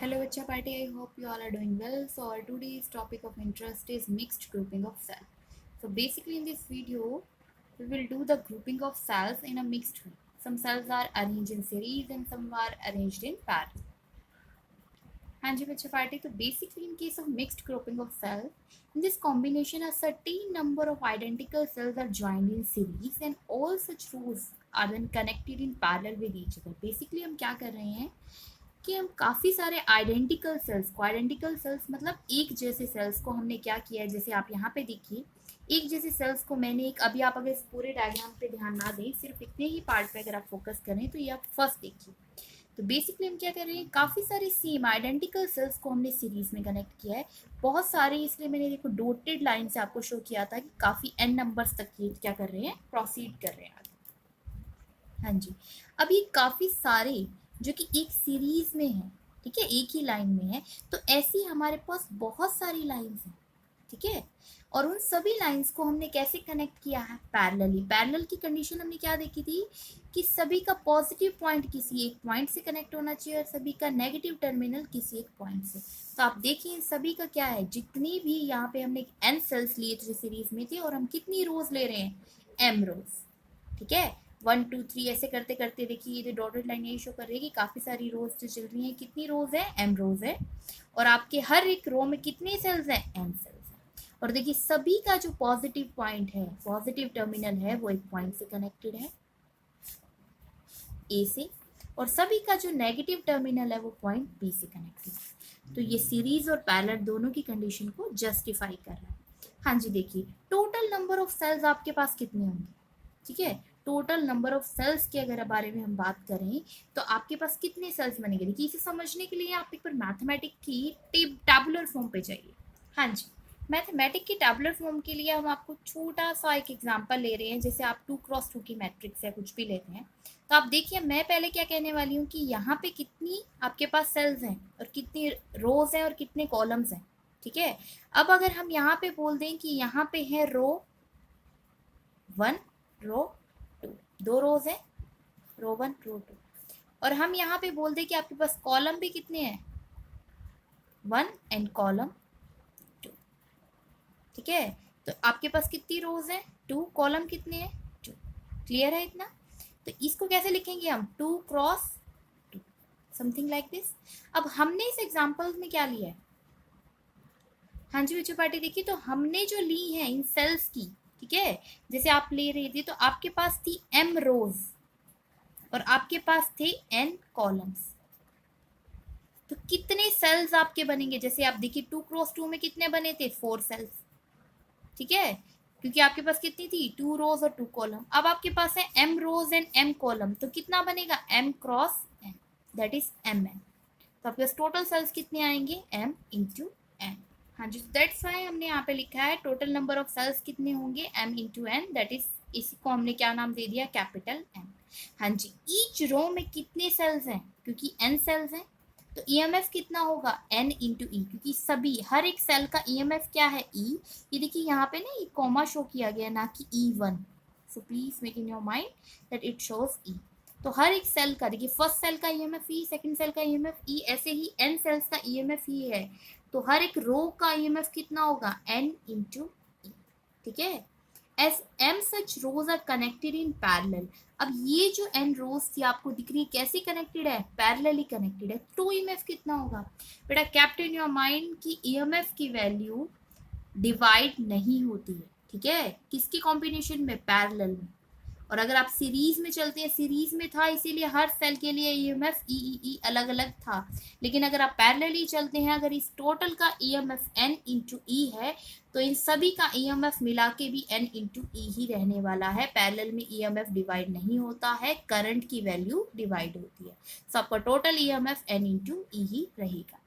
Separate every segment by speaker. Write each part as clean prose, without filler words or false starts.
Speaker 1: Hello, Bacha Party. I hope you all are doing well. So, our today's topic of interest is mixed grouping of cells. So, basically, in this video, we will do the grouping of cells in a mixed way. Some cells are arranged in series and some are arranged in parallel. हाँ जी बच्चे party तो basically in case of mixed grouping of cells, in this combination a certain number of identical cells are joined in series and all such rows are then connected in parallel with each other. Basically हम क्या कर रहे हैं कि हम काफ़ी सारे identical sales मतलब एक जैसे सेल्स को हमने क्या किया है, जैसे आप यहाँ पे देखिए एक जैसे सेल्स को मैंने एक अभी आप अगर इस पूरे डायग्राम पे ध्यान ना दें, सिर्फ इतने ही पार्ट पे अगर आप फोकस करें तो ये आप फर्स्ट देखिए। तो बेसिकली हम क्या कर रहे हैं, काफ़ी सारे सेम आइडेंटिकल सेल्स को हमने सीरीज में कनेक्ट किया है, बहुत सारे, इसलिए मैंने देखो डोटेड लाइन से आपको शो किया था कि काफ़ी एन नंबर्स तक ये क्या कर रहे हैं, प्रोसीड कर रहे हैं आगे। हाँ जी, अब ये काफ़ी सारे जो कि एक सीरीज में है, ठीक है, एक ही लाइन में है, तो ऐसी हमारे पास बहुत सारी लाइंस हैं, ठीक है, और उन सभी लाइंस को हमने कैसे कनेक्ट किया है, पैरेलली। पैरेलल की कंडीशन हमने क्या देखी थी कि सभी का पॉजिटिव पॉइंट किसी एक पॉइंट से कनेक्ट होना चाहिए और सभी का नेगेटिव टर्मिनल किसी एक पॉइंट से। तो आप देखिए इन सभी का क्या है, जितनी भी यहाँ पे हमने एन सेल्स लिए थे सीरीज में थे और हम कितनी रोज ले रहे हैं, एम रोज, ठीक है, 1 2 3 ऐसे करते करते देखिए ये जो डॉटेड लाइन यही शो कर रही है कि काफ़ी सारी रोज जो चल रही हैं, कितनी रोज है, एम रोज है, और आपके हर एक रो में कितने सेल्स हैं, एम सेल्स हैं। और देखिए सभी का जो पॉजिटिव पॉइंट है, पॉजिटिव टर्मिनल है, वो एक पॉइंट से कनेक्टेड है ए से, और सभी का जो नेगेटिव टर्मिनल है वो पॉइंट बी से कनेक्टेड है। तो ये सीरीज और पैरेलल दोनों की कंडीशन को जस्टिफाई कर रहा है। हाँ जी, देखिए टोटल नंबर ऑफ सेल्स आपके पास कितने होंगे, ठीक है, टोटल नंबर ऑफ सेल्स के अगर बारे में हम बात करें तो आपके पास कितने सेल्स बनेंगे। देखिए इसे समझने के लिए आप एक बार मैथमेटिक की टैबुलर फॉर्म पे जाइए। हाँ जी, मैथमेटिक की टैबुलर फॉर्म के लिए हम आपको छोटा सा एक एग्जांपल ले रहे हैं, जैसे आप 2x2 की मैट्रिक्स या कुछ भी लेते हैं। तो आप देखिए मैं पहले क्या कहने वाली हूँ कि यहाँ पे कितनी आपके पास सेल्स हैं और कितनी रोज हैं और कितने कॉलम्स हैं, ठीक है। अब अगर हम यहाँ पे बोल दें कि यहाँ पे है रो 1 रो 2, दो रोज है, रो 1 रो 2, और हम यहाँ पे बोल दें कि आपके पास कॉलम भी कितने हैं, 1 एंड कॉलम 2, ठीक है। तो आपके पास कितनी रोज है, 2, कॉलम कितने हैं, 2। क्लियर है इतना। तो इसको कैसे लिखेंगे हम, 2 क्रॉस 2, समथिंग लाइक दिस। अब हमने इस एग्जांपल में क्या लिया है, हाँ जी बच्चों पार्टी देखिए, तो हमने जो ली है इन सेल्स की, ठीक है, जैसे आप ले रही थी तो आपके पास थी एम रोज और आपके पास थे एन कॉलम्स, तो कितने सेल्स आपके बनेंगे, जैसे आप देखिए 2x2 में कितने बने थे, 4 सेल्स, ठीक है, क्योंकि आपके पास कितनी थी, 2 रोज और 2 कॉलम। अब आपके पास है M rows and M column, तो कितना बनेगा, M cross N, that is M N. तो आपके पास टोटल सेल्स कितने आएंगे, एम इंटू एन। हाँ जी, दैट्स वाई हमने यहाँ पे लिखा है टोटल नंबर ऑफ सेल्स कितने होंगे, M into N, that is, इसी को हमने क्या नाम दे दिया, कैपिटल एन। हाँ जी, ईच रो में कितने सेल्स हैं, क्योंकि एन सेल्स हैं, तो ईएमएफ कितना होगा, एन इंटू ई, क्योंकि सभी हर एक सेल का ईएमएफ क्या है, ई। ये देखिए यहाँ पे ना ये कॉमा शो किया गया, ना कि E1, so please make in your mind that it shows E. तो हर एक सेल का देखिए, फर्स्ट सेल का ईएमएफ ई, सेकंड सेल का ईएमएफ ई, ऐसे ही एन सेल्स का ईएमएफ ई है, तो हर एक रो का ईएमएफ कितना होगा, एन इंटू ई, ठीक है। As M such rows are connected in parallel. अब ये जो एन रोज थी आपको दिख रही है, कैसे कनेक्टेड है, पैरेलली कनेक्टेड है, तो ईएमएफ कितना होगा, बेटा कैप्ट इन योर माइंड की ईएमएफ की वैल्यू डिवाइड नहीं होती है, ठीक है, किसके कॉम्बिनेशन में, पैरेलल में। और अगर आप सीरीज में चलते हैं, सीरीज में था इसीलिए हर सेल के लिए ईएमएफ ई अलग अलग था, लेकिन अगर आप पैरेलली चलते हैं, अगर इस टोटल का ईएमएफ एन इंटू ई है, तो इन सभी का ईएमएफ मिला के भी एन इंटू ई ही रहने वाला है। पैरेलल में ईएमएफ डिवाइड नहीं होता है, करंट की वैल्यू डिवाइड होती है, तो आपका टोटल ईएमएफ एन इंटू ई ही रहेगा।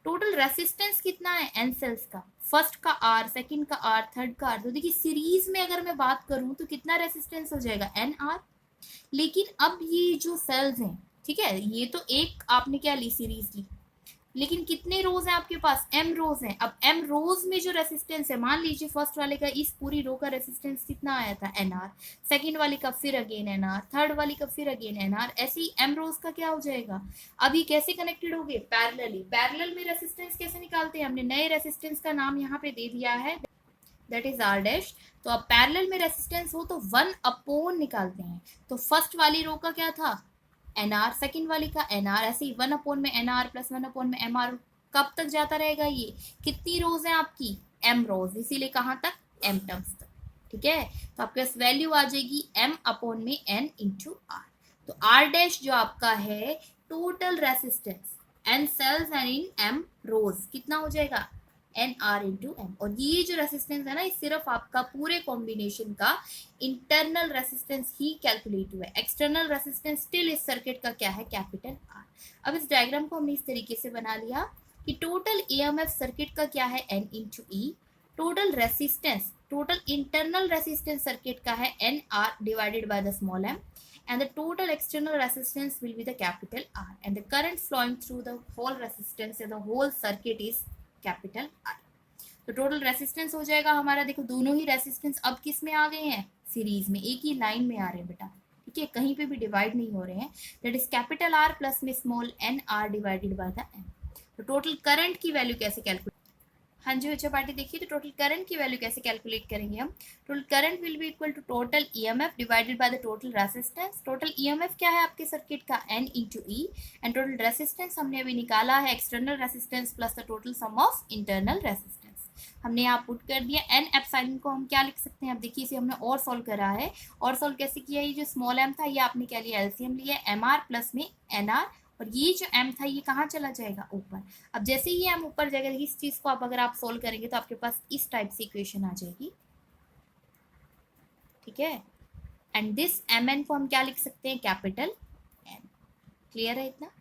Speaker 1: टोटल रेसिस्टेंस कितना है एन सेल्स का, फर्स्ट का आर, सेकंड का आर, थर्ड का आर, तो देखिए सीरीज में अगर मैं बात करूं तो कितना रेसिस्टेंस हो जाएगा, एन आर। लेकिन अब ये जो सेल्स हैं, ठीक है, ये तो एक आपने क्या ली, सीरीज ली, लेकिन कितने रोज हैं आपके पास, m रोज हैं। अब m रोज में जो रेसिस्टेंस है, मान लीजिए फर्स्ट वाले का इस पूरी रो का रेसिस्टेंस कितना आया था nr, सेकंड वाली का फिर अगेन nr, थर्ड वाली का फिर अगेन nr, ऐसे ही m रोज का क्या हो जाएगा। अब ये कैसे कनेक्टेड हो गए, पैरेलली। पैरेलल में रेसिस्टेंस कैसे निकालते हैं, हमने नए रेसिस्टेंस का नाम यहाँ पे दे दिया है, दैट इज आर डैश। तो अब पैरेलल में रेसिस्टेंस हो तो 1 निकालते हैं। तो फर्स्ट वाली रो का क्या था एन आर, सेकेंड वाली का एन आर, ऐसे ही 1 में एन आर प्लस 1 में एम आर। कब तक जाता रहेगा ये, कितनी रोज है आपकी, एम रोज, इसीलिए कहाँ तक, एम टर्म्स तक। ठीक है, तो आपके पास वैल्यू आ जाएगी m में n इंटू आर। तो आर डैश जो आपका है total resistance n cells and in m rows, कितना हो जाएगा एन आर इंटू एम। और ये जो रेसिस्टेंस है ना, ये सिर्फ आपका पूरे कॉम्बिनेशन का इंटरनल रेसिस्टेंस ही कैलकुलेट हुआ है। एक्सटर्नल रेसिस्टेंस स्टिल इस सर्किट का क्या है, कैपिटल आर। अब इस डायग्राम को हमने इस तरीके से बना लिया कि टोटल ईएमएफ सर्किट का क्या है, N into E. Total resistance, total internal resistance circuit का है N R divided by the small M, and the total external resistance will be the capital R, and the current flowing through the whole resistance and the whole circuit is capital I। तो total resistance हो जाएगा हमारा, देखो दोनों ही resistance अब किस में आ गए हैं, सीरीज में, एक ही लाइन में आ रहे हैं बेटा। ठीक है, कहीं पे भी डिवाइड नहीं हो रहे हैं। That is capital R plus में small N R divided by the M. तो टोटल करंट की वैल्यू कैसे कैलकुलेट, हाँ जी बच्चा पार्टी देखिए, तो टोटल करंट की वैल्यू कैसे कैलकुलेट करेंगे हम। Total current will be equal to total EMF divided by the total resistance. Total EMF क्या है आपके सर्किट का, N into E, and total resistance हमने अभी निकाला है external resistance plus the total sum of internal resistance. हमने यहाँ पुट कर दिया एन एप्सिलॉन को हम क्या लिख सकते हैं, अब देखिए इसे हमने और सॉल्व करा है। और सॉल्व कैसे किया, ये जो स्मॉल एम था ये आपने क्या लिया, एलसीएम लिया, एम आर प्लस में एन आर, और ये जो m था ये कहाँ चला जाएगा, ऊपर। अब जैसे ही m ऊपर जाएगा, इस चीज को आप अगर आप सोल्व करेंगे तो आपके पास इस टाइप से इक्वेशन आ जाएगी। ठीक है, एंड दिस mn को हम क्या लिख सकते हैं, कैपिटल N। क्लियर है इतना,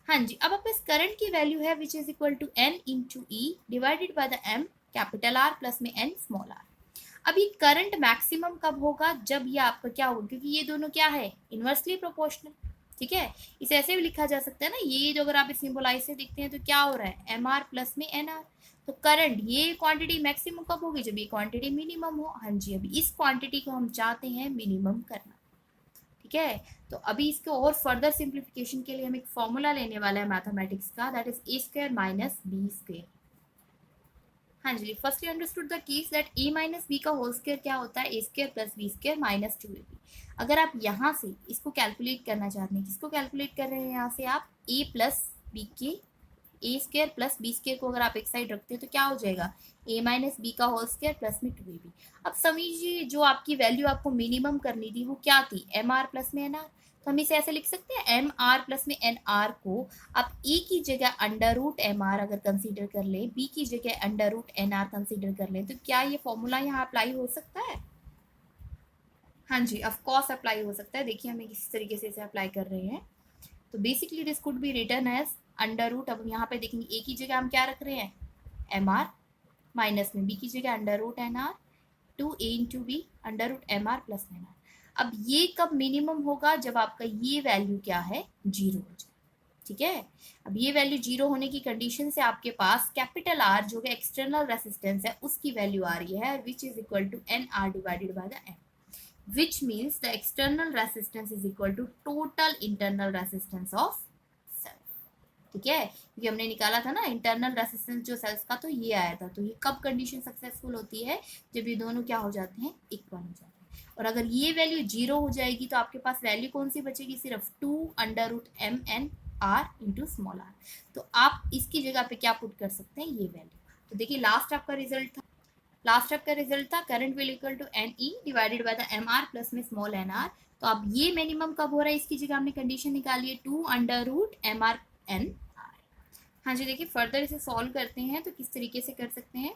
Speaker 1: हाँ जी। अब आपके करंट की वैल्यू है which is equal to n into E divided by the m capital R plus में n स्मॉल r। अब ये करंट मैक्सिमम कब होगा, जब ये आपका क्या होगा, क्योंकि ये दोनों क्या है, इनवर्सली प्रोपोर्शनल। ठीक है, इसे ऐसे भी लिखा जा सकता है ना, ये जो अगर आप इस सिंबलाइज से देखते हैं तो क्या हो रहा है, एम आर प्लस में एन आर। तो करंट ये क्वांटिटी मैक्सिमम कब होगी, जब ये क्वांटिटी मिनिमम हो। हाँ जी, अभी इस क्वांटिटी को हम चाहते हैं मिनिमम करना। ठीक है, तो अभी इसके और फर्दर सिंप्लीफिकेशन के लिए हम एक फॉर्मूला लेने वाला है मैथमेटिक्स का, that is A square minus B square. हाँ जी, firstly understood the case that A minus B का होल स्क्वायर क्या होता है, A square plus B square minus 2ab। अगर आप यहाँ से इसको कैलकुलेट करना चाहते हैं, किसको कैलकुलेट कर रहे हैं, यहाँ से आप a प्लस बी के, ए स्क्वायर प्लस बी स्क्वायर को अगर आप एक साइड रखते हैं तो क्या हो जाएगा, a माइनस बी का होल स्क्वायर प्लस में 2ab। अब समझिए जो आपकी वैल्यू आपको मिनिमम करनी थी वो क्या थी, एम आर प्लस में एन आर। तो हम इसे ऐसे लिख सकते हैं, एम आर प्लस में एन आर को आप ए की जगह अंडर रूट एम आर अगर कंसीडर कर ले, बी की जगह under root N R consider कर ले, तो क्या ये फॉर्मूला यहाँ अप्लाई हो सकता है। हाँ जी, ऑफ कोर्स अप्लाई हो सकता है। देखिए हमें किस तरीके से इसे अप्लाई कर रहे हैं। तो basically this could be written as under root, अब यहाँ पे देखेंगे ए की जगह हम क्या रख रहे हैं, एम आर, माइनस में बी की जगह under root N R, two A into B under root M R plus N R. अब ये कब मिनिमम होगा, जब आपका ये वैल्यू क्या है, 0 हो जाए। ठीक है, अब ये वैल्यू 0 होने की कंडीशन से आपके पास कैपिटल आर जो कि एक्सटर्नल रेसिस्टेंस है उसकी वैल्यू आ रही है, which is equal to N R divided by the M, which means the external resistance is equal to total internal resistance of cell। ठीक है, क्योंकि हमने निकाला था ना इंटरनल रेसिस्टेंस जो सेल्स का, तो ये आया था। तो ये कब कंडीशन सक्सेसफुल होती है, जब ये दोनों क्या हो जाते हैं, इक्वल हो जाते हैं। और अगर ये वैल्यू 0 हो जाएगी तो आपके पास वैल्यू कौन सी बचेगी, सिर्फ 2 under root M N R into small R. तो आप इसकी जगह पे क्या पुट कर सकते हैं, ये वैल्यू। तो देखिए लास्ट आपका रिजल्ट था, लास्ट आपका रिजल्ट था current will equal to N E divided by the M R plus में स्मॉल एन आर। तो अब ये मिनिमम कब हो रहा है, इसकी जगह हमने कंडीशन निकाली है 2 under root M R N R. हाँ जी, देखिए फर्दर इसे सॉल्व करते हैं तो किस तरीके से कर सकते हैं।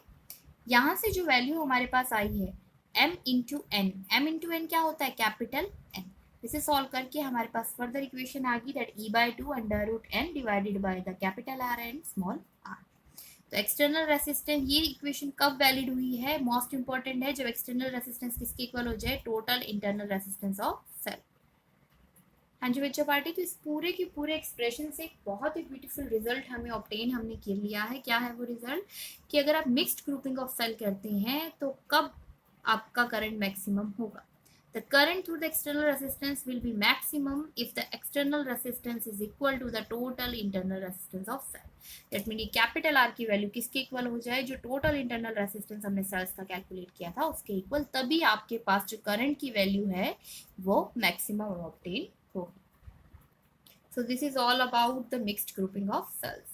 Speaker 1: यहाँ से जो वैल्यू हमारे पास आई है m into N, M into N क्या होता है, कैपिटल एन। इसे सॉल्व करके हमारे पास फर्दर इक्वेशन आ गई that e by 2 under root N divided by the capital R and small R. तो एक्सटर्नल रेसिस्टेंस, ये इक्वेशन कब वैलिड हुई है, मोस्ट इंपॉर्टेंट है, जब एक्सटर्नल रेसिस्टेंस किसके इक्वल हो जाए, total internal resistance of cell. हाँ जी बच्चों पार्टी, तो इस पूरे के पूरे एक्सप्रेशन से एक बहुत ही ब्यूटीफुल रिजल्ट हमें ऑब्टेन हमने कर लिया है। क्या है वो रिजल्ट, कि अगर आप मिक्स्ड ग्रुपिंग ऑफ सेल करते हैं तो कब आपका करंट मैक्सिमम होगा। The current through the external resistance will be maximum if the external resistance is equal to the total internal resistance of cell. That means capital R की value किसके equal हो जाए, जो टोटल इंटरनल रेसिस्टेंस हमने sales का calculate किया था उसके इक्वल, तभी आपके पास जो करंट की वैल्यू है वो मैक्सिमम ऑब्टेन होगी. So this is all about the mixed grouping of cells.